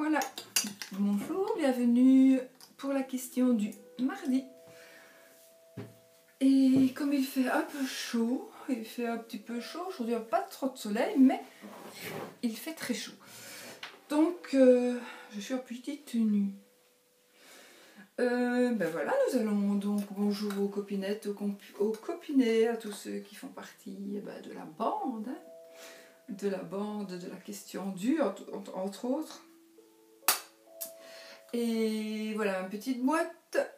Voilà, bonjour, bienvenue pour la question du mardi. Et comme il fait un peu chaud, il fait un petit peu chaud, aujourd'hui il n'y a pas trop de soleil, mais il fait très chaud. Donc, je suis en petite tenue. Ben voilà, nous allons donc, bonjour aux copinettes, aux copinets, à tous ceux qui font partie de la bande, de la question due, entre autres. Et voilà, une petite boîte.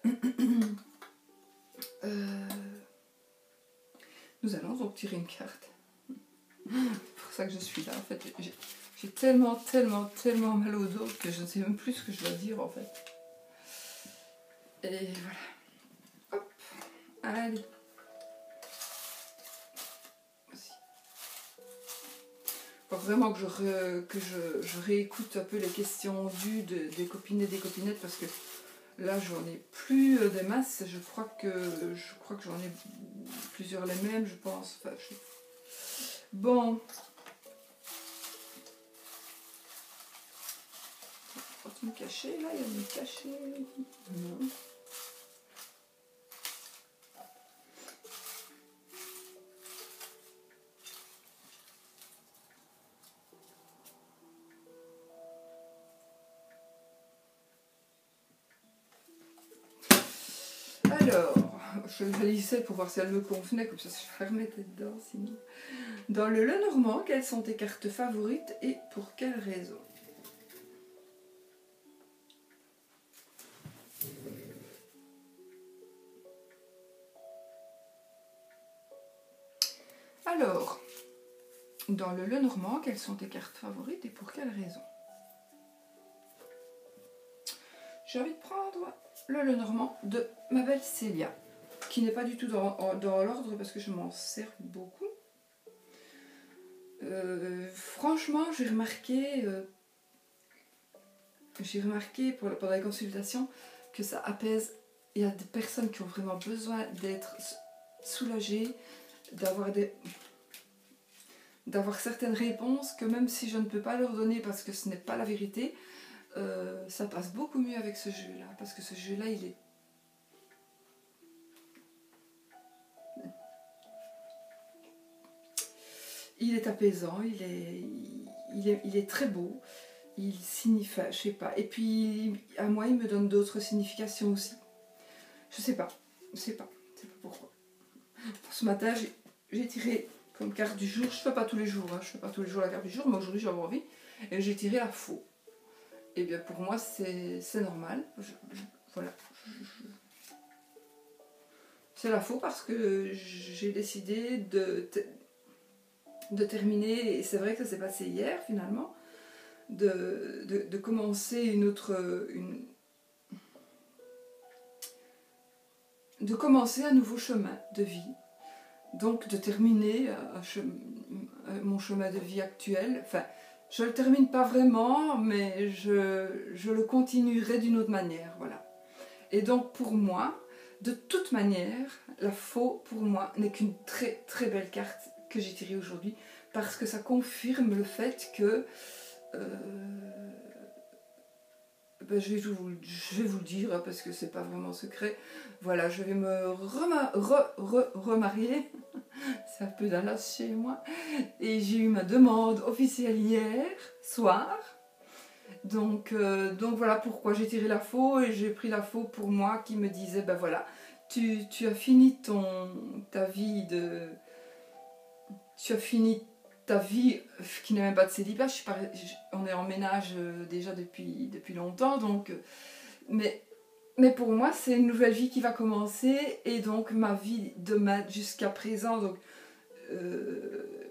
Nous allons donc tirer une carte. C'est pour ça que je suis là, en fait. J'ai tellement mal au dos que je ne sais même plus ce que je dois dire, en fait. Et voilà. Hop. Allez. Voici. Faut vraiment que je réécoute un peu les questions dues des copines et des copinettes, parce que là, j'en ai plus des masses. Je crois que j'en ai plusieurs les mêmes, je pense. Enfin, bon. Faut-il me cacher là? Il y a me cacher. Non. Alors, je la lisais pour voir si elle me convenait, comme ça je la remettais dedans sinon. Dans le Lenormand, quelles sont tes cartes favorites et pour quelles raisons? Alors, dans le Lenormand, quelles sont tes cartes favorites et pour quelles raisons? J'ai envie de prendre le Lenormand de ma belle Célia, qui n'est pas du tout dans l'ordre parce que je m'en sers beaucoup. Franchement, j'ai remarqué pendant la consultation que ça apaise. Il y a des personnes qui ont vraiment besoin d'être soulagées, d'avoir certaines réponses que même si je ne peux pas leur donner parce que ce n'est pas la vérité, ça passe beaucoup mieux avec ce jeu-là, parce que ce jeu-là, il est apaisant, il est très beau, il signifie, je sais pas, et puis à moi il me donne d'autres significations aussi. Je sais pas pourquoi. Ce matin j'ai tiré comme carte du jour, je fais pas tous les jours, je fais pas tous les jours la carte du jour, mais aujourd'hui j'avais envie, et j'ai tiré la faux. Et bien pour moi c'est normal, voilà. C'est la faux parce que j'ai décidé de terminer, et c'est vrai que ça s'est passé hier finalement, de commencer de commencer un nouveau chemin de vie. Donc de terminer mon chemin de vie actuel. Enfin, je ne le termine pas vraiment, mais je le continuerai d'une autre manière. Voilà. Et donc pour moi, de toute manière, la faux pour moi n'est qu'une très très belle carte que j'ai tirée aujourd'hui, parce que ça confirme le fait que je vais vous le dire parce que c'est pas vraiment secret. Voilà, je vais me remarier. C'est un peu d'Alas chez moi. Et j'ai eu ma demande officielle hier soir. Donc voilà pourquoi j'ai tiré la faux, et j'ai pris la faux pour moi qui me disait ben voilà, tu as fini ta vie qui n'est même pas de célibat. On est en ménage déjà depuis longtemps, donc mais pour moi c'est une nouvelle vie qui va commencer, et donc ma vie de jusqu'à présent, donc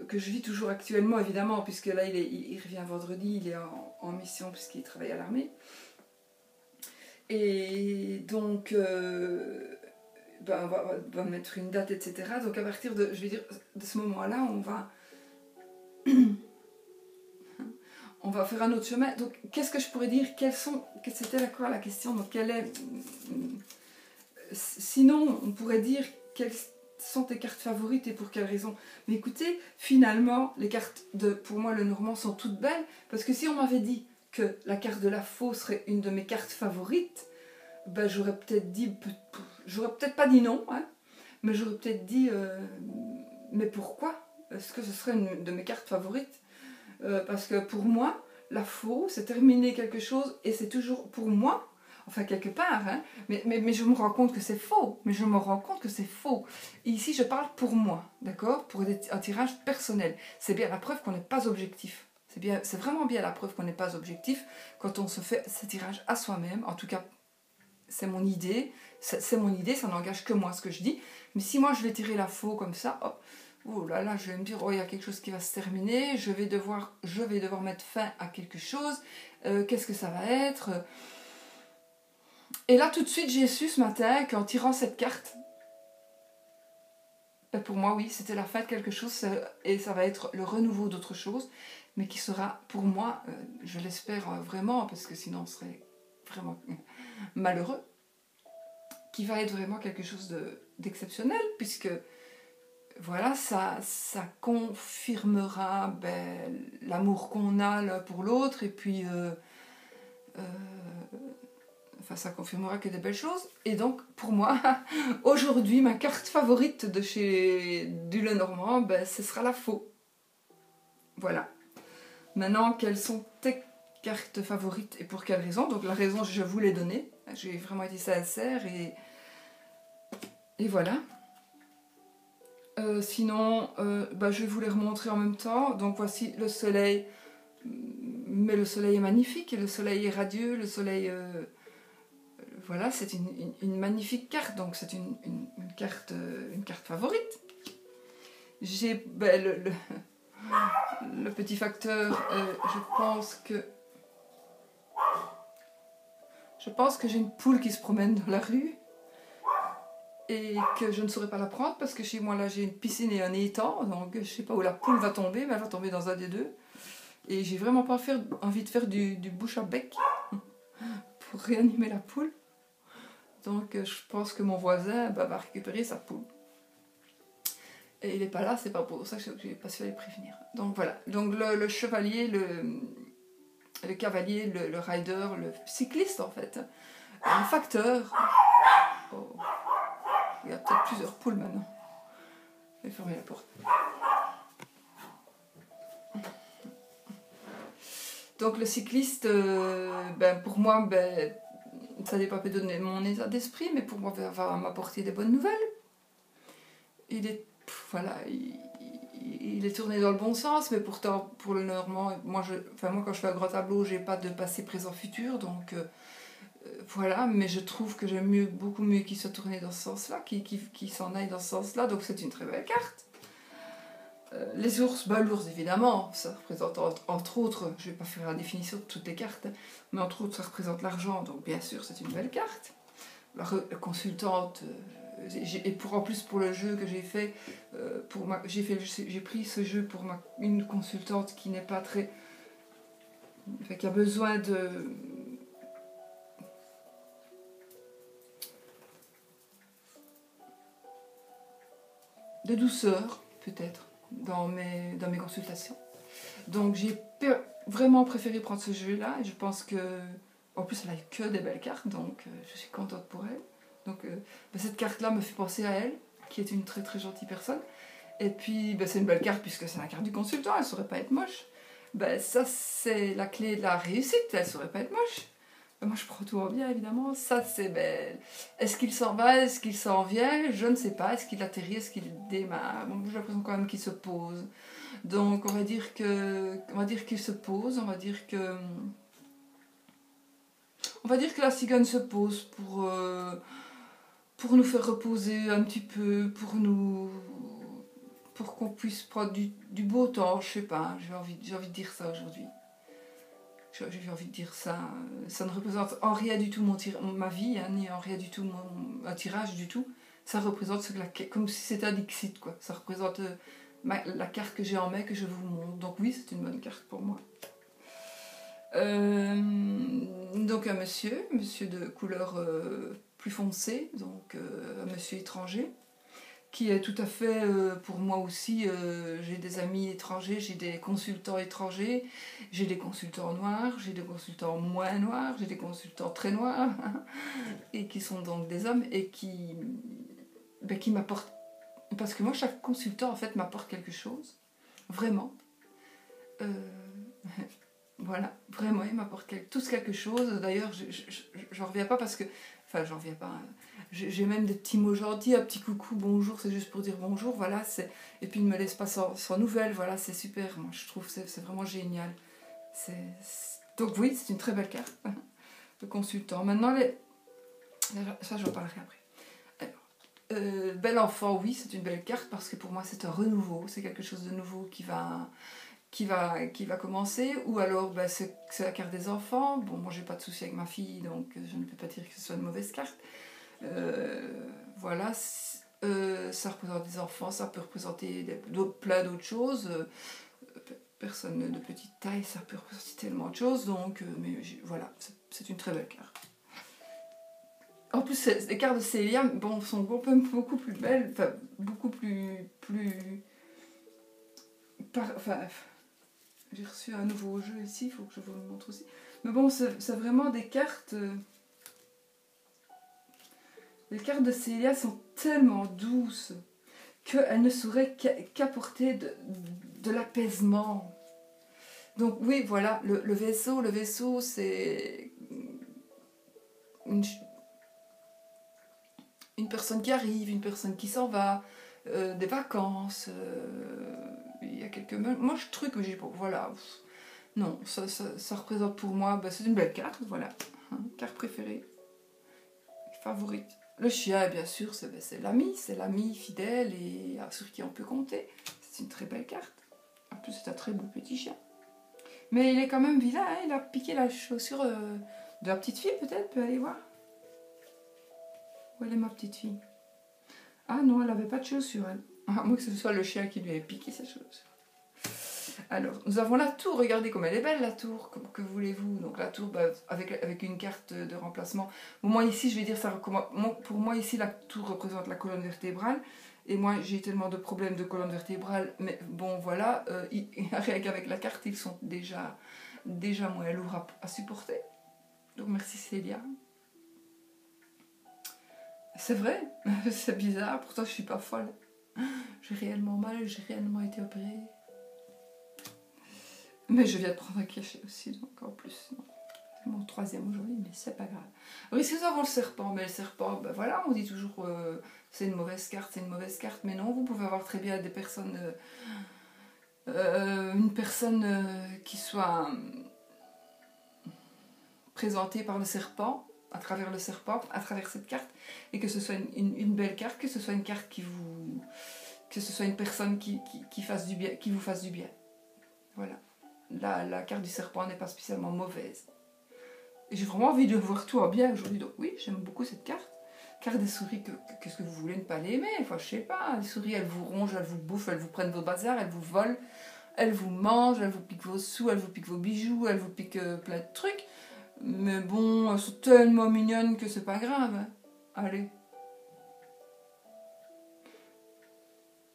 que je vis toujours actuellement évidemment, puisque là il revient vendredi, il est en mission puisqu'il travaille à l'armée, et donc on va mettre une date, etc. Donc à partir de ce moment-là, on va faire un autre chemin. Donc qu'est-ce que je pourrais dire? C'était quoi la question? Donc sinon on pourrait dire quelles sont tes cartes favorites et pour quelles raisons? Mais écoutez, finalement les cartes pour moi le Normand sont toutes belles, parce que si on m'avait dit que la carte de la faux serait une de mes cartes favorites, ben, j'aurais peut-être pas dit non, hein, mais j'aurais peut-être dit mais pourquoi est-ce que ce serait une de mes cartes favorites? Parce que pour moi, la faux, c'est terminer quelque chose et c'est toujours pour moi, enfin quelque part, hein, mais je me rends compte que c'est faux. Mais je me rends compte que c'est faux. Et ici, je parle pour moi, d'accord? Pour un tirage personnel. C'est bien la preuve qu'on n'est pas objectif. C'est vraiment bien la preuve qu'on n'est pas objectif quand on se fait ce tirage à soi-même. En tout cas, c'est mon idée. C'est mon idée, ça n'engage que moi ce que je dis. Mais si moi je vais tirer la faux comme ça, hop, oh là là, je vais me dire, oh, il y a quelque chose qui va se terminer, je vais devoir mettre fin à quelque chose, qu'est-ce que ça va être? Et là, tout de suite, j'ai su ce matin qu'en tirant cette carte, pour moi, oui, c'était la fin de quelque chose, et ça va être le renouveau d'autre chose, mais qui sera, pour moi, je l'espère vraiment, parce que sinon, on serait vraiment malheureux, qui va être vraiment quelque chose d'exceptionnel, puisque voilà, ça confirmera l'amour qu'on a l'un pour l'autre, et puis enfin, ça confirmera que des belles choses. Et donc, pour moi, aujourd'hui, ma carte favorite de chez du Lenormand, ben, ce sera la faux. Voilà. Maintenant, quelles sont tes cartes favorites et pour quelle raison? Donc, la raison, je vous l'ai donnée. J'ai vraiment été sincère et voilà. Sinon, je vais vous les remontrer en même temps. Donc voici le soleil, mais le soleil est magnifique, et le soleil est radieux, le soleil, voilà, c'est une magnifique carte, donc c'est une carte favorite. J'ai le petit facteur, je pense que j'ai une poule qui se promène dans la rue. Et que je ne saurais pas la prendre parce que chez moi là j'ai une piscine et un étang, donc je sais pas où la poule va tomber, mais elle va tomber dans un des deux. Et j'ai vraiment pas envie de faire du bouche à bec pour réanimer la poule. Donc je pense que mon voisin va récupérer sa poule. Et il n'est pas là, c'est pas pour ça que je n'ai pas su les prévenir. Donc voilà, donc le chevalier, le cavalier, le rider, le cycliste en fait, un facteur. Oh. Il y a peut-être plusieurs poules maintenant. Je vais fermer la porte. Donc le cycliste, pour moi, ça n'est pas peut donner mon état d'esprit, mais pour moi, va m'apporter des bonnes nouvelles. Il est tourné dans le bon sens, mais pourtant, pour le Normand, moi quand je fais un grand tableau, j'ai pas de passé, présent, futur, donc voilà, mais je trouve que j'aime beaucoup mieux qu'il soit tourné dans ce sens-là, qu'il s'en aille dans ce sens-là, donc c'est une très belle carte. Les ours, l'ours évidemment, ça représente entre autres, je ne vais pas faire la définition de toutes les cartes, mais entre autres ça représente l'argent, donc bien sûr c'est une belle carte. La consultante, en plus pour le jeu que j'ai fait, j'ai pris ce jeu pour une consultante qui n'est pas très... Enfin, qui a besoin de douceur, peut-être, dans mes consultations. Donc j'ai vraiment préféré prendre ce jeu-là, et je pense que, en plus elle a que des belles cartes, donc je suis contente pour elle. Donc cette carte-là me fait penser à elle, qui est une très très gentille personne. Et puis c'est une belle carte puisque c'est la carte du consultant, elle ne saurait pas être moche. Ça c'est la clé de la réussite, elle ne saurait pas être moche. Moi je prends tout en bien évidemment, ça c'est est-ce qu'il s'en va, est-ce qu'il s'en vient, je ne sais pas, est-ce qu'il atterrit, est-ce qu'il démarre, j'ai l'impression quand même qu'il se pose. Donc on va dire qu'il se pose, on va dire que la cigogne se pose pour nous faire reposer un petit peu, pour qu'on puisse prendre du beau temps, je sais pas, j'ai envie de dire ça aujourd'hui. J'ai envie de dire ça. Ça ne représente en rien du tout ma vie, hein, ni en rien du tout un tirage du tout. Ça représente comme si c'était un Dixit, quoi. Ça représente la carte que j'ai en main, que je vous montre. Donc oui, c'est une bonne carte pour moi. Donc un monsieur de couleur plus foncée, donc un monsieur étranger, qui est tout à fait pour moi aussi. J'ai des amis étrangers, j'ai des consultants étrangers, j'ai des consultants noirs, j'ai des consultants moins noirs, j'ai des consultants très noirs, et qui sont donc des hommes, et qui m'apportent... Parce que moi, chaque consultant, en fait, m'apporte quelque chose. Vraiment. Voilà, vraiment, il m'apporte tous quelque chose. D'ailleurs, j'en reviens pas parce que... Enfin, j'en reviens pas. J'ai même des petits mots gentils, un petit coucou, bonjour, c'est juste pour dire bonjour, voilà. Et puis, il ne me laisse pas sans nouvelles, voilà, c'est super. Moi, je trouve que c'est vraiment génial. Donc oui, c'est une très belle carte, le consultant. Maintenant, ça, j'en parlerai après. Alors, bel enfant, oui, c'est une belle carte parce que pour moi, c'est un renouveau. C'est quelque chose de nouveau qui va commencer, ou alors c'est la carte des enfants. Bon, moi j'ai pas de souci avec ma fille, donc je ne peux pas dire que ce soit une mauvaise carte. Voilà, ça représente des enfants, ça peut représenter plein d'autres choses. Personne de petite taille, ça peut représenter tellement de choses, donc voilà, c'est une très belle carte. En plus, les cartes de Célia, bon, sont beaucoup plus belles, enfin beaucoup plus j'ai reçu un nouveau jeu ici, il faut que je vous le montre aussi. Mais bon, c'est vraiment des cartes... Les cartes de Célia sont tellement douces qu'elles ne sauraient qu'apporter de l'apaisement. Donc oui, voilà, le vaisseau, c'est une personne qui arrive, une personne qui s'en va, des vacances... il y a quelques mois, moi je truc, mais j'ai pas, voilà, non, ça représente pour moi, c'est une belle carte, voilà, carte préférée, favorite. Le chien, bien sûr, c'est l'ami fidèle et sur qui on peut compter. C'est une très belle carte. En plus, c'est un très beau petit chien. Mais il est quand même vilain, hein, il a piqué la chaussure de la petite fille, peut-être, peut aller voir. Où elle est ma petite fille? Ah non, elle n'avait pas de chaussure, elle. À moins que ce soit le chien qui lui ait piqué sa chaussure. Alors, nous avons la tour. Regardez comme elle est belle, la tour. Que voulez-vous? Donc la tour, avec une carte de remplacement. Bon, moi ici, je vais dire ça. Pour moi ici, la tour représente la colonne vertébrale. Et moi, j'ai tellement de problèmes de colonne vertébrale. Mais bon, voilà. Rien qu'avec la carte, ils sont déjà moins lourds à supporter. Donc merci Célia. C'est vrai. C'est bizarre. Pourtant, je suis pas folle. J'ai réellement mal. J'ai réellement été opérée. Mais je viens de prendre un cachet aussi, donc en plus, non. C'est mon 3e aujourd'hui, mais c'est pas grave. Alors ici nous avons le serpent, mais le serpent, voilà, on dit toujours c'est une mauvaise carte, mais non, vous pouvez avoir très bien des personnes, une personne qui soit présentée par le serpent, à travers le serpent, à travers cette carte, et que ce soit une belle carte, que ce soit une carte que ce soit une personne qui fasse du bien, qui vous fasse du bien. Voilà. La carte du serpent n'est pas spécialement mauvaise. Et j'ai vraiment envie de voir tout en bien aujourd'hui. Donc oui, j'aime beaucoup cette carte. Carte des souris, qu'est-ce que vous voulez ne pas l'aimer? Enfin, je sais pas. Les souris, elles vous rongent, elles vous bouffent, elles vous prennent vos bazars, elles vous volent, elles vous mangent, elles vous piquent vos sous, elles vous piquent vos bijoux, elles vous piquent plein de trucs. Mais bon, elles sont tellement mignonnes que c'est pas grave. Hein. Allez.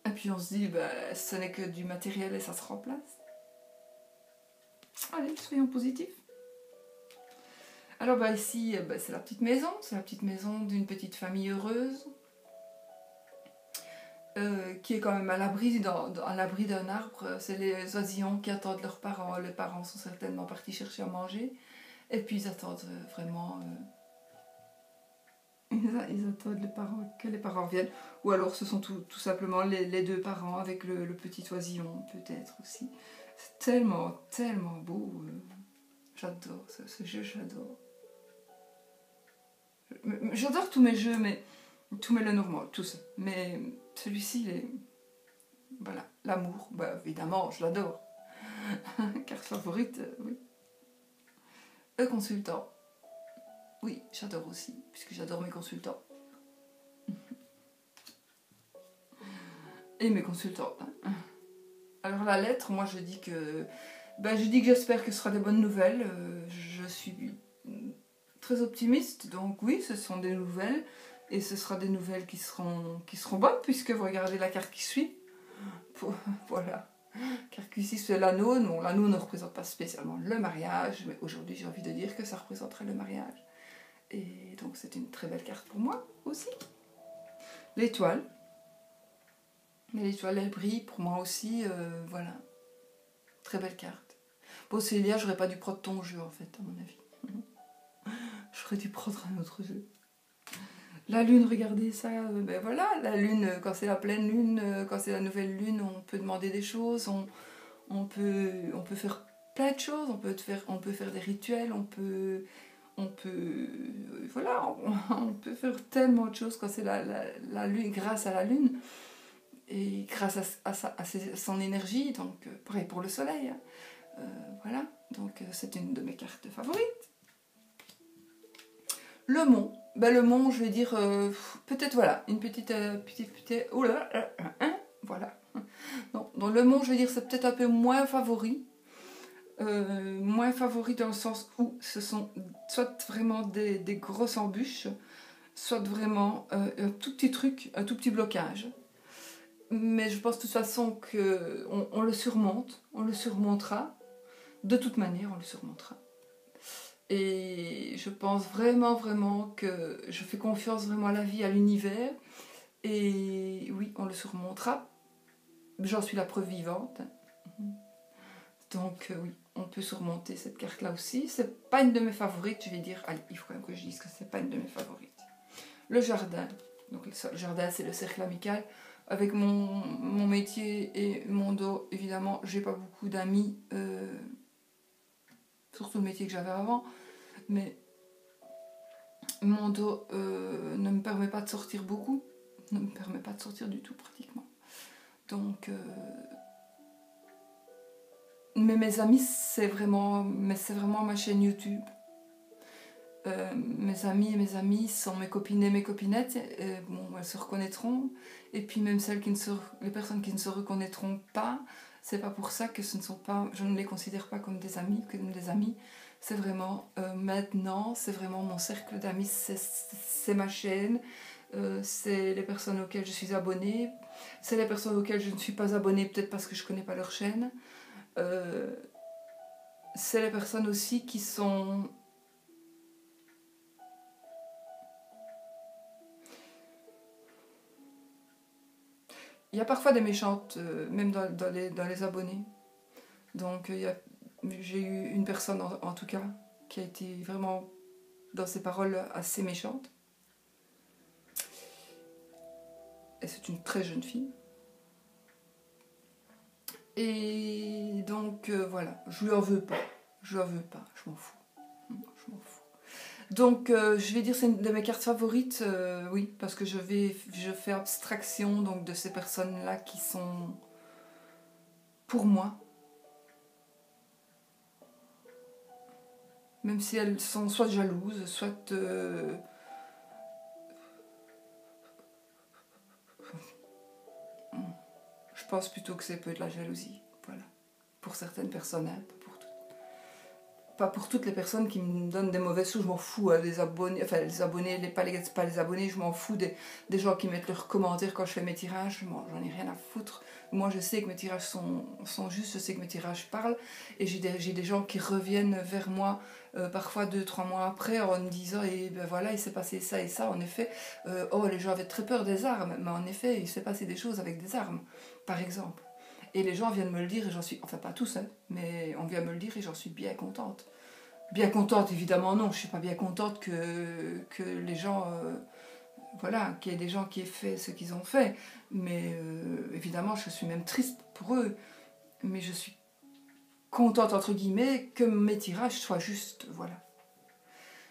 Et puis on se dit, ce n'est que du matériel et ça se remplace. Allez, soyons positifs. Alors ici, c'est la petite maison d'une petite famille heureuse qui est quand même à l'abri d'un arbre. C'est les oisillons qui attendent leurs parents. Les parents sont certainement partis chercher à manger et puis ils attendent vraiment... Ils attendent que les parents reviennent. Ou alors ce sont tout simplement les deux parents avec le petit oisillon peut-être aussi. C'est tellement, tellement beau. J'adore ce jeu, j'adore. J'adore tous mes jeux, mais tous mes Lenormand, tous. Mais celui-ci, voilà, l'amour, évidemment, je l'adore. Carte favorite, oui. Le consultant, oui, j'adore aussi, puisque j'adore mes consultants. Et mes consultantes. Hein. Alors la lettre, moi je dis que j'espère que ce sera des bonnes nouvelles. Je suis très optimiste, donc oui, ce sont des nouvelles. Et ce sera des nouvelles qui seront bonnes, puisque vous regardez la carte qui suit. Voilà. Carte qui suit, c'est l'anneau. Bon, l'anneau ne représente pas spécialement le mariage, mais aujourd'hui j'ai envie de dire que ça représenterait le mariage. Et donc c'est une très belle carte pour moi aussi. L'étoile. Mais l'étoile, elle brille pour moi aussi. Voilà. Très belle carte. Bon, Célia, j'aurais pas dû prendre ton jeu en fait, à mon avis. J'aurais dû prendre un autre jeu. La lune, regardez ça, ben voilà, la lune, quand c'est la pleine lune, quand c'est la nouvelle lune, on peut demander des choses, on peut faire plein de choses, on peut faire des rituels, voilà, on peut faire tellement de choses quand c'est la lune, grâce à la lune, et grâce à son énergie, donc pareil pour le soleil, hein. Voilà, donc c'est une de mes cartes favorites. Le mont, ben le mont, je vais dire, peut-être voilà, une petite, oh là, voilà. Non, dans le mont, je vais dire, c'est peut-être un peu moins favori. Moins favori dans le sens où ce sont soit vraiment des grosses embûches, soit vraiment un tout petit truc, un tout petit blocage. Mais je pense de toute façon qu'on le surmonte, on le surmontera. De toute manière, on le surmontera. Et je pense vraiment que je fais confiance vraiment à la vie, à l'univers. Et oui, on le surmontera. J'en suis la preuve vivante. Donc oui, on peut surmonter cette carte-là aussi. C'est pas une de mes favorites, je vais dire. Allez, il faut quand même que je dise que c'est pas une de mes favorites. Le jardin. Donc le jardin, c'est le cercle amical. Avec mon métier et mon dos, évidemment, j'ai pas beaucoup d'amis. Surtout le métier que j'avais avant. Mais mon dos ne me permet pas de sortir beaucoup. Ne me permet pas de sortir du tout, pratiquement. Donc... Mais mes amis, c'est vraiment ma chaîne YouTube. Mes amis et mes amis sont mes copines et mes copinettes. Bon, elles se reconnaîtront. Et puis même les personnes qui ne se reconnaîtront pas, c'est pas pour ça que je ne les considère pas comme des amis, C'est vraiment maintenant, c'est vraiment mon cercle d'amis, c'est ma chaîne. C'est les personnes auxquelles je suis abonnée. C'est les personnes auxquelles je ne suis pas abonnée, peut-être parce que je ne connais pas leur chaîne. C'est les personnes aussi qui sont... Il y a parfois des méchantes, même dans les abonnés. Donc j'ai eu une personne en tout cas qui a été vraiment dans ses paroles assez méchante. Et c'est une très jeune fille. Et donc voilà, je lui en veux pas. Je m'en fous. Donc je vais dire c'est une de mes cartes favorites, oui, parce que je fais abstraction donc de ces personnes-là qui sont pour moi. Même si elles sont soit jalouses, soit je pense plutôt que c'est peu de la jalousie, voilà. Pour certaines personnes, hein, pas pour toutes les personnes qui me donnent des mauvaises choses, je m'en fous, hein, les abonnés, pas les abonnés, je m'en fous des gens qui mettent leurs commentaires quand je fais mes tirages, j'en ai rien à foutre. Moi je sais que mes tirages sont justes, je sais que mes tirages parlent, et j'ai des gens qui reviennent vers moi parfois 2-3 mois après en me disant et ben voilà, il s'est passé ça et ça, en effet, les gens avaient très peur des armes, mais en effet il s'est passé des choses avec des armes, par exemple. Et les gens viennent me le dire et j'en suis... Enfin, pas tous, hein, mais on vient me le dire et j'en suis bien contente. Bien contente, évidemment, non. Je suis pas bien contente que les gens... voilà, qu'il y ait des gens qui aient fait ce qu'ils ont fait. Mais évidemment, je suis même triste pour eux. Mais je suis contente, entre guillemets, que mes tirages soient justes. Voilà.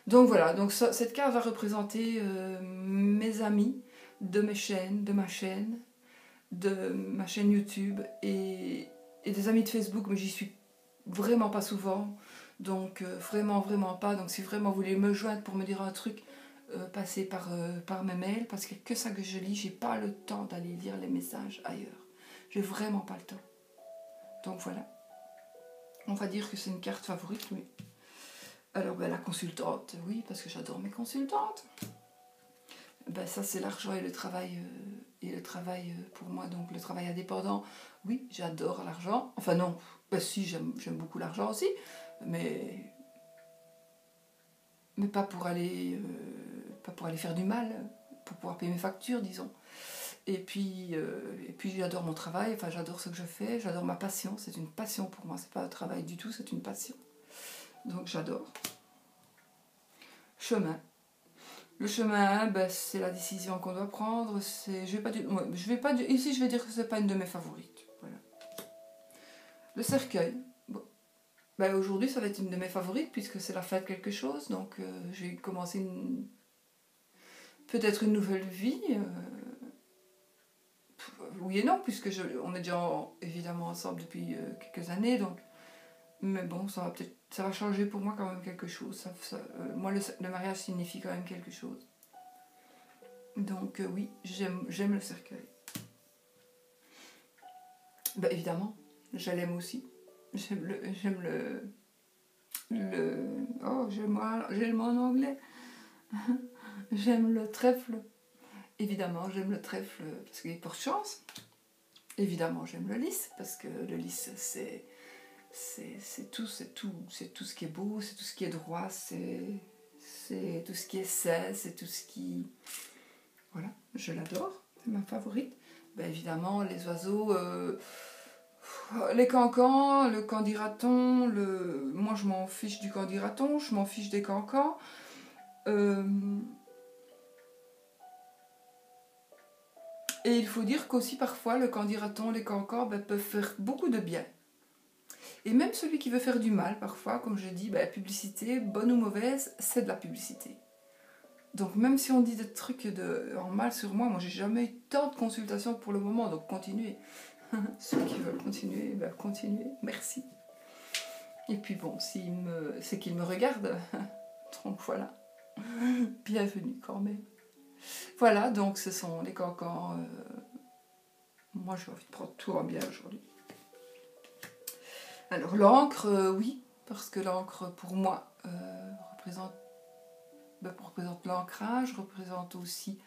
Donc voilà, donc cette carte va représenter mes amis de ma chaîne YouTube et des amis de Facebook, mais j'y suis vraiment pas souvent, donc vraiment pas. Donc si vraiment vous voulez me joindre pour me dire un truc, passez par mes mails, parce qu'il n'y a que ça que je lis, j'ai pas le temps d'aller lire les messages ailleurs, j'ai vraiment pas le temps. Donc voilà, on va dire que c'est une carte favorite, oui. Alors ben, la consultante, oui, parce que j'adore mes consultantes. Ben ça c'est l'argent et le travail pour moi, donc le travail indépendant. Oui, j'adore l'argent. Enfin non, ben si, j'aime beaucoup l'argent aussi, mais pas pour aller faire du mal, pour pouvoir payer mes factures, disons. Et puis j'adore mon travail, enfin j'adore ce que je fais, j'adore ma passion, c'est une passion pour moi, c'est pas un travail du tout, c'est une passion. Donc j'adore. Chemin. Le chemin, ben, c'est la décision qu'on doit prendre. Ici, je vais dire que c'est pas une de mes favorites. Voilà. Le cercueil. Bon. Ben, aujourd'hui, ça va être une de mes favorites puisque c'est la fin de quelque chose. Donc, je vais commencer peut-être une nouvelle vie. Oui et non, puisque on est déjà évidemment ensemble depuis quelques années. Donc, mais bon, ça va changer pour moi quand même quelque chose. Moi, le mariage signifie quand même quelque chose. Donc oui, j'aime le cercueil. Ben, évidemment, je l'aime aussi. J'aime oh, j'ai le mot en anglais. J'aime le trèfle. Évidemment, j'aime le trèfle parce qu'il porte chance. Évidemment, j'aime le lys parce que le lys, c'est tout ce qui est beau, c'est tout ce qui est droit, c'est tout ce qui est sain, c'est tout ce qui... Voilà, je l'adore, c'est ma favorite. Ben, évidemment, les oiseaux, les cancans, le candidaton, moi je m'en fiche du candidaton, je m'en fiche des cancans. Et il faut dire qu'aussi parfois le candidaton, les cancans peuvent faire beaucoup de bien. Et même celui qui veut faire du mal, parfois, comme je dis, la publicité, bonne ou mauvaise, c'est de la publicité. Donc même si on dit des trucs en mal sur moi j'ai jamais eu tant de consultations pour le moment, donc continuez. Ceux qui veulent continuer, continuez, merci. Et puis bon, c'est qu'ils me regardent, donc voilà. Bienvenue quand même. Voilà, donc ce sont les cancans. Moi j'ai envie de prendre tout en bien aujourd'hui. Alors l'encre, oui, parce que l'encre pour moi représente l'ancrage, représente aussi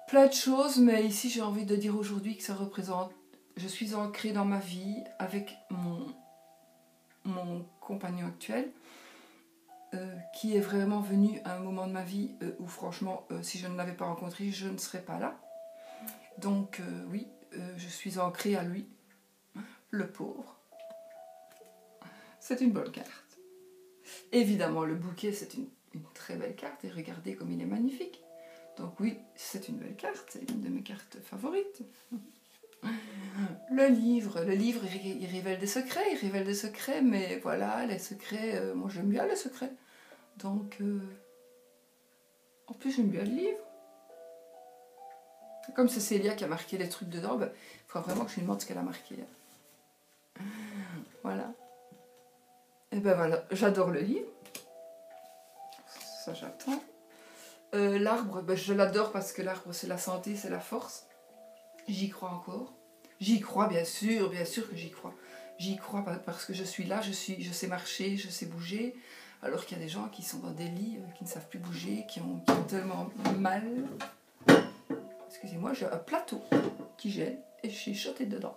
plein de choses, mais ici j'ai envie de dire aujourd'hui que ça représente, je suis ancrée dans ma vie avec mon compagnon actuel, qui est vraiment venu à un moment de ma vie où franchement, si je ne l'avais pas rencontré, je ne serais pas là. Donc oui, je suis ancrée à lui, le pauvre. C'est une bonne carte. Évidemment, le bouquet, c'est une très belle carte, et regardez comme il est magnifique. Donc oui, c'est une belle carte, c'est une de mes cartes favorites. Le livre, il révèle des secrets, mais voilà, les secrets, moi j'aime bien les secrets. Donc, en plus j'aime bien le livre. Comme c'est Célia qui a marqué les trucs dedans, il faut vraiment que je lui demande ce qu'elle a marqué. Voilà. Et ben voilà, j'adore le livre. Ça j'attends. L'arbre, je l'adore parce que l'arbre c'est la santé, c'est la force. J'y crois encore. J'y crois bien sûr que j'y crois. J'y crois parce que je suis là, je sais marcher, je sais bouger. Alors qu'il y a des gens qui sont dans des lits, qui ne savent plus bouger, qui ont tellement mal. Excusez-moi, j'ai un plateau qui gêne et je suis chotée dedans.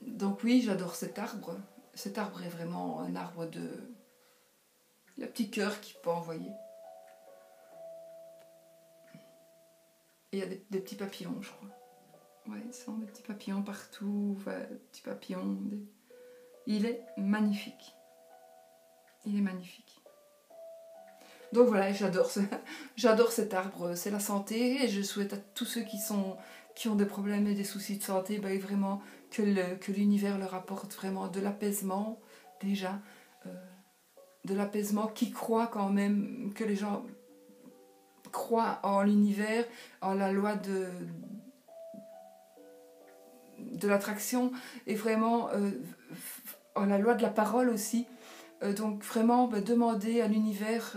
Donc oui, j'adore cet arbre. Cet arbre est vraiment un arbre de... Le petit cœur qu'il peut envoyer. Et il y a des petits papillons, je crois. Ouais, ce sont des petits papillons partout. Enfin, des petits papillons. Il est magnifique. Il est magnifique. Donc voilà, j'adore cet arbre. C'est la santé. Et je souhaite à tous ceux qui ont des problèmes et des soucis de santé, vraiment que l'univers leur apporte vraiment de l'apaisement, déjà. De l'apaisement, qui croient quand même, que les gens croient en l'univers, en la loi de l'attraction, et vraiment en la loi de la parole aussi. Donc vraiment, demander à l'univers,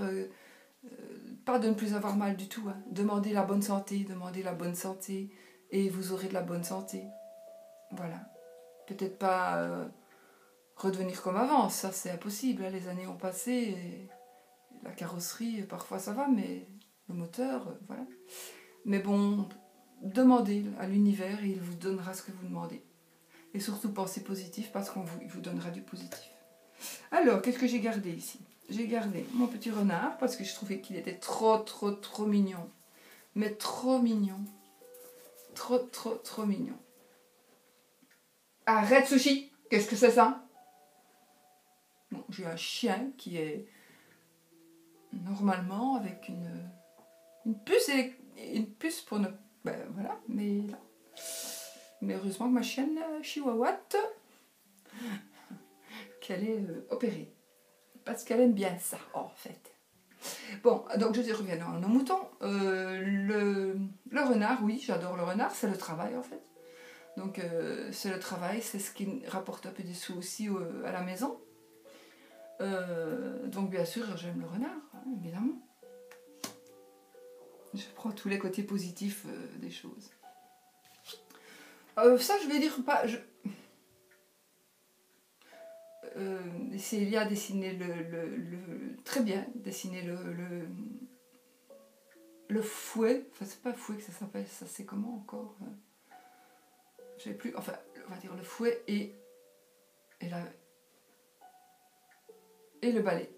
pas de ne plus avoir mal du tout, hein. Demandez la bonne santé, et vous aurez de la bonne santé. Voilà. Peut-être pas redevenir comme avant, ça c'est impossible, hein. Les années ont passé, et la carrosserie, parfois ça va, mais le moteur, voilà. Mais bon, demandez à l'univers et il vous donnera ce que vous demandez. Et surtout, pensez positif parce qu'il vous donnera du positif. Alors, qu'est-ce que j'ai gardé ici? J'ai gardé mon petit renard parce que je trouvais qu'il était trop mignon. Mais trop mignon. Trop mignon. Arrête, Sushi! Qu'est-ce que c'est ça? Bon, j'ai un chien qui est normalement avec une puce pour ne... Ben voilà, mais là. Mais heureusement que ma chienne chihuahua, qu'elle est opérée. Parce qu'elle aime bien ça, en fait. Bon, donc je reviens à nos moutons. Le renard, oui, j'adore le renard, c'est le travail en fait. Donc c'est le travail, c'est ce qui rapporte un peu des sous aussi à la maison. Donc bien sûr, j'aime le renard, hein, évidemment. Je prends tous les côtés positifs des choses. Ça, je vais dire pas... Célia a dessiné très bien dessiné le fouet. Enfin, c'est pas fouet que ça s'appelle, ça c'est comment encore je sais plus. Enfin, on va dire le fouet et le balai.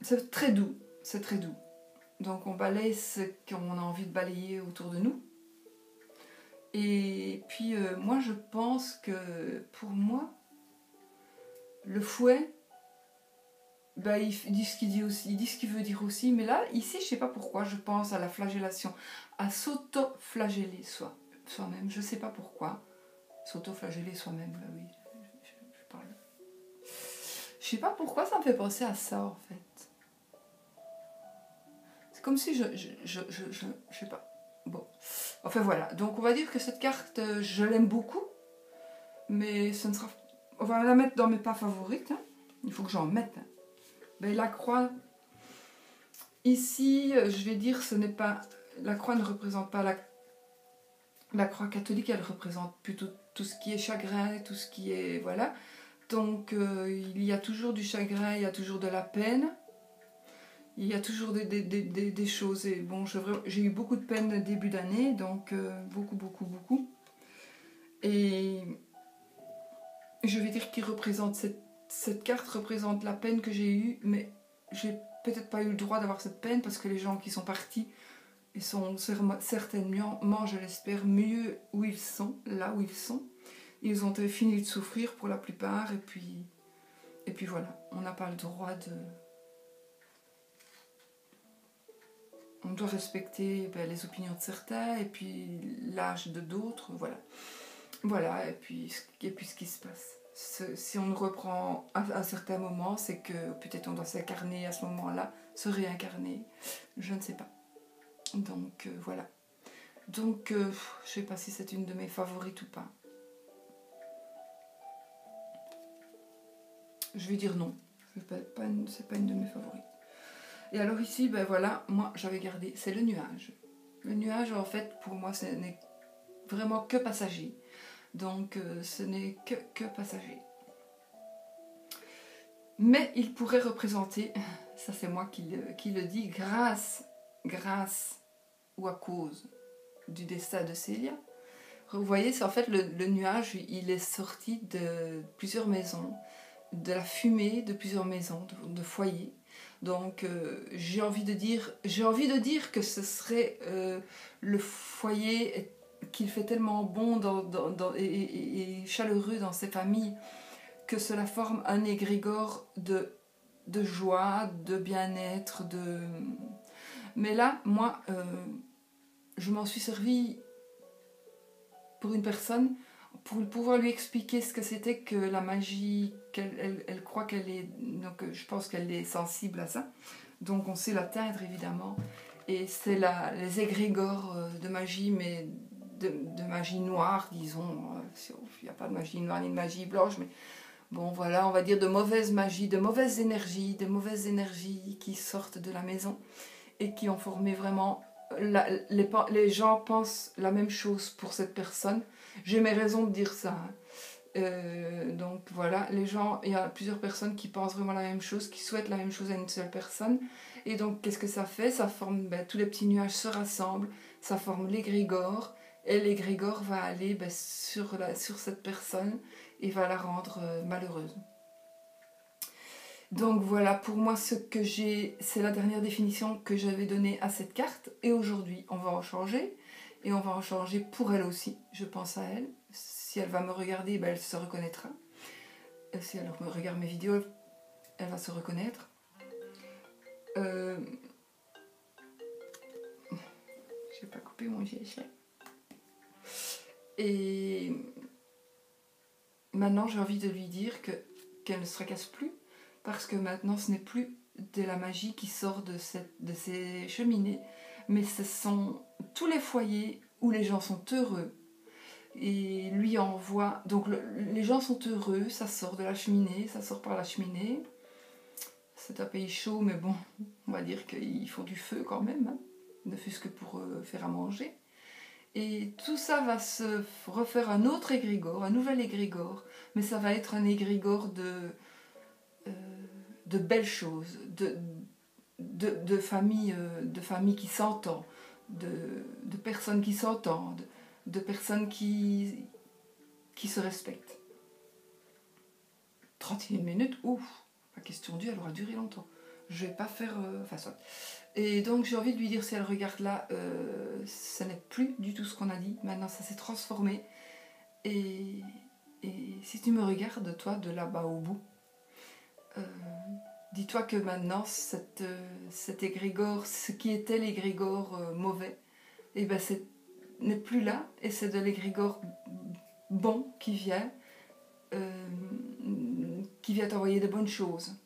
C'est très doux, c'est très doux. Donc on balaye ce qu'on a envie de balayer autour de nous. Et puis moi je pense que pour moi, le fouet, bah, il dit ce qu'il dit aussi, il dit ce qu'il veut dire aussi, mais là, ici, je sais pas pourquoi, je pense à la flagellation, à s'auto-flageller soi-même, je sais pas pourquoi. S'auto-flageller soi-même, bah oui, je parle. Je sais pas pourquoi ça me fait penser à ça en fait. C'est comme si je sais pas. Bon, enfin voilà, donc on va dire que cette carte, je l'aime beaucoup, mais ce ne sera... On va la mettre dans mes pas favorites, hein. Il faut que j'en mette. Hein. Ben, la croix, ici, je vais dire, ce n'est pas... La croix ne représente pas la croix catholique, elle représente plutôt tout ce qui est chagrin, tout ce qui est... Voilà. Donc, il y a toujours du chagrin, il y a toujours de la peine. Il y a toujours des choses. Et bon, j'ai eu beaucoup de peine début d'année, donc beaucoup. Et je vais dire qu'il représente cette carte représente la peine que j'ai eue, mais j'ai peut-être pas eu le droit d'avoir cette peine parce que les gens qui sont partis, ils sont certainement, je l'espère, mieux où ils sont, là où ils sont. Ils ont fini de souffrir pour la plupart, et puis voilà, on n'a pas le droit de... On doit respecter les opinions de certains, et puis l'âge de d'autres, voilà. Voilà, et puis ce qui se passe. Si on nous reprend à certains moments, c'est que peut-être on doit s'incarner à ce moment-là, se réincarner, je ne sais pas. Donc voilà. Donc je ne sais pas si c'est une de mes favorites ou pas. Je vais dire non, c'est pas une de mes favorites. Et alors ici, ben voilà, moi j'avais gardé, c'est le nuage. Le nuage, en fait, pour moi, ce n'est vraiment que passager. Donc ce n'est que passager. Mais il pourrait représenter, ça c'est moi qui le dis, grâce ou à cause du destin de Célia. Vous voyez, c'est en fait le nuage, il est sorti de plusieurs maisons, de la fumée de plusieurs maisons, de foyers. Donc j'ai envie de dire que ce serait le foyer qu'il fait tellement bon et chaleureux dans ses familles que cela forme un égrégore de joie, de bien-être, de... Mais là, moi, je m'en suis servie pour une personne, pour pouvoir lui expliquer ce que c'était que la magie, elle croit qu'elle est... Donc je pense qu'elle est sensible à ça. Donc on sait l'atteindre, évidemment. Et c'est les égrégores de magie, mais de magie noire, disons. Il n'y a pas de magie noire ni de magie blanche, mais... Bon voilà, on va dire de mauvaise magie, de mauvaises énergies qui sortent de la maison et qui ont formé vraiment... les gens pensent la même chose pour cette personne. J'ai mes raisons de dire ça. Hein. Donc voilà, les gens, il y a plusieurs personnes qui pensent vraiment la même chose, qui souhaitent la même chose à une seule personne. Et donc qu'est-ce que ça fait? Ça forme, tous les petits nuages se rassemblent, ça forme l'égrégore. Et l'égrégore va aller sur cette personne et va la rendre malheureuse. Donc voilà, pour moi, ce que j'ai, c'est la dernière définition que j'avais donnée à cette carte. Et aujourd'hui, on va en changer. Et on va en changer pour elle aussi. Je pense à elle. Si elle va me regarder, elle se reconnaîtra. Et si elle me regarde mes vidéos, elle va se reconnaître. Je n'ai pas coupé mon GHL. Et maintenant, j'ai envie de lui dire qu'elle ne se tracasse plus. Parce que maintenant, ce n'est plus de la magie qui sort de ces cheminées. Mais ce sont tous les foyers où les gens sont heureux. Et lui envoie... Donc les gens sont heureux, ça sort de la cheminée, ça sort par la cheminée. C'est un pays chaud, mais bon, on va dire qu'ils font du feu quand même, hein, ne fût-ce que pour faire à manger. Et tout ça va se refaire un autre égrégore, un nouvel égrégore, mais ça va être un égrégore de belles choses, de familles qui s'entendent, de personnes qui s'entendent, de personnes qui se respectent. 31 minutes, ouf, la question due, elle aura duré longtemps. Je vais pas faire... soit. Et donc j'ai envie de lui dire, si elle regarde là, ça n'est plus du tout ce qu'on a dit. Maintenant, ça s'est transformé. Et si tu me regardes, toi, de là-bas au bout, dis-toi que maintenant, cet égrégore, ce qui était l'égrégore mauvais, n'est plus là. Et c'est de l'égrégore bon qui vient t'envoyer de bonnes choses.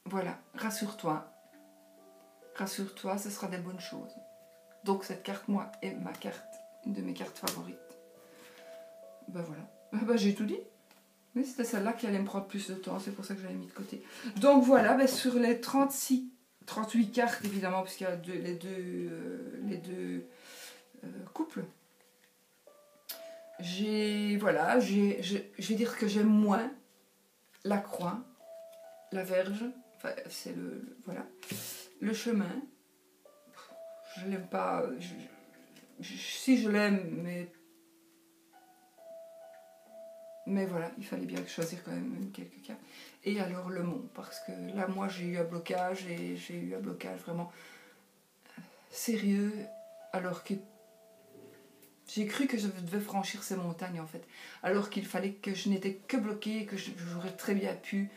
Voilà, rassure-toi. Rassure-toi, ce sera des bonnes choses. Donc cette carte, moi, est ma carte, une de mes cartes favorites. Voilà. J'ai tout dit. Mais c'était celle-là qui allait me prendre plus de temps, c'est pour ça que je l'avais mis de côté. Donc voilà, sur les 38 cartes, évidemment, puisqu'il y a les deux couples, je vais dire que j'aime moins la croix, la verge, enfin, c'est le chemin. Je l'aime pas, si je l'aime, mais voilà, il fallait bien choisir quand même quelques cas. Et alors le mont, parce que là, moi, j'ai eu un blocage, et j'ai eu un blocage vraiment sérieux, alors que j'ai cru que je devais franchir ces montagnes, en fait. Alors qu'il fallait que je n'étais que bloquée, que j'aurais très bien pu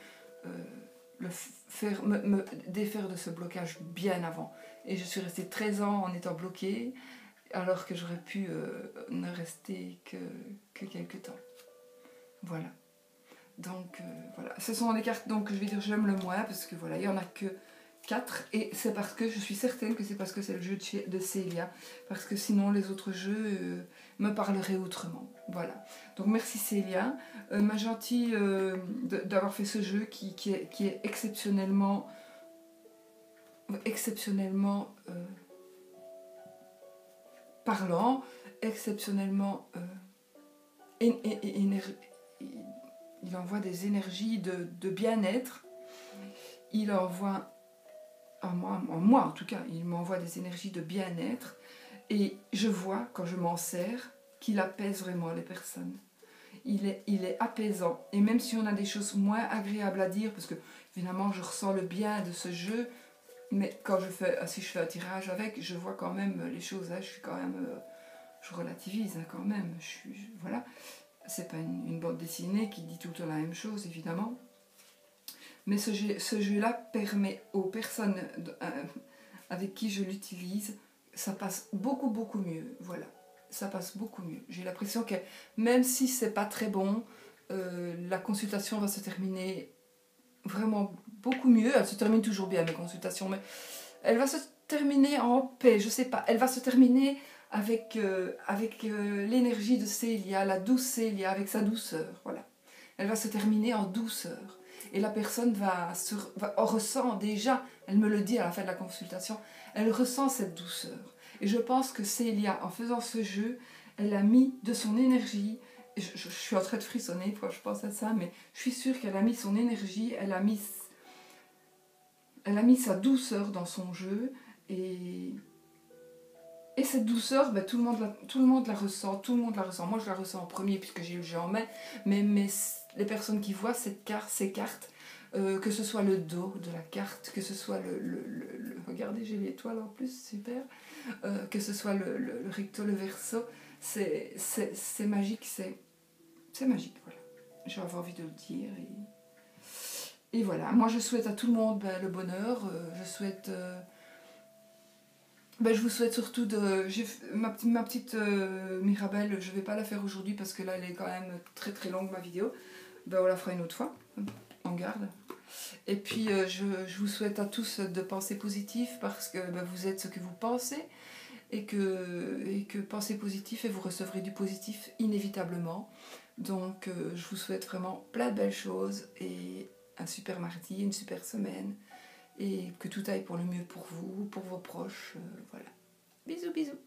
me défaire de ce blocage bien avant. Et je suis restée 13 ans en étant bloquée, alors que j'aurais pu ne rester que quelques temps. Voilà. Donc, voilà. Ce sont les cartes donc, que je vais dire j'aime le moins, parce que voilà, il n'y en a que 4. Et c'est parce que je suis certaine que c'est parce que c'est le jeu de Célia. Parce que sinon, les autres jeux me parleraient autrement. Voilà. Donc, merci Célia. M'a gentil d'avoir fait ce jeu qui est exceptionnellement parlant, exceptionnellement il envoie des énergies de bien-être. Il envoie, en moi en tout cas, il m'envoie des énergies de bien-être. Et je vois, quand je m'en sers, qu'il apaise vraiment les personnes. Il est apaisant. Et même si on a des choses moins agréables à dire, parce que évidemment je ressens le bien de ce jeu, mais quand si je fais un tirage avec, je vois quand même les choses. Hein, je relativise hein, quand même. Voilà. C'est pas une bande dessinée qui dit tout le temps la même chose, évidemment. Mais ce jeu-là permet aux personnes avec qui je l'utilise, ça passe beaucoup, beaucoup mieux. Voilà, ça passe beaucoup mieux. J'ai l'impression que même si c'est pas très bon, la consultation va se terminer vraiment beaucoup mieux. Elle se termine toujours bien, mes consultations, mais elle va se terminer en paix, je sais pas. Elle va se terminer avec l'énergie de Célia, la douce Célia, avec sa douceur, voilà. Elle va se terminer en douceur. Et la personne ressent déjà, elle me le dit à la fin de la consultation, elle ressent cette douceur. Et je pense que Célia, en faisant ce jeu, elle a mis de son énergie, je suis en train de frissonner quand je pense à ça, mais je suis sûre qu'elle a mis son énergie, elle a mis sa douceur dans son jeu, et cette douceur, tout le monde la ressent, Moi je la ressens en premier puisque j'ai eu le jeu en main, mais les personnes qui voient ces cartes, que ce soit le dos de la carte, que ce soit regardez, j'ai l'étoile en plus, super, que ce soit le recto, le verso, c'est magique, c'est magique, voilà. J'avais envie de le dire, et voilà. Moi je souhaite à tout le monde le bonheur, je vous souhaite surtout ma petite Mirabelle, je vais pas la faire aujourd'hui parce que là elle est quand même très très longue ma vidéo. On la fera une autre fois, en garde. Et puis je vous souhaite à tous de penser positif parce que vous êtes ce que vous pensez, et que pensez positif et vous recevrez du positif inévitablement. Donc je vous souhaite vraiment plein de belles choses et un super mardi, une super semaine, et que tout aille pour le mieux pour vous, pour vos proches. Voilà. Bisous, bisous.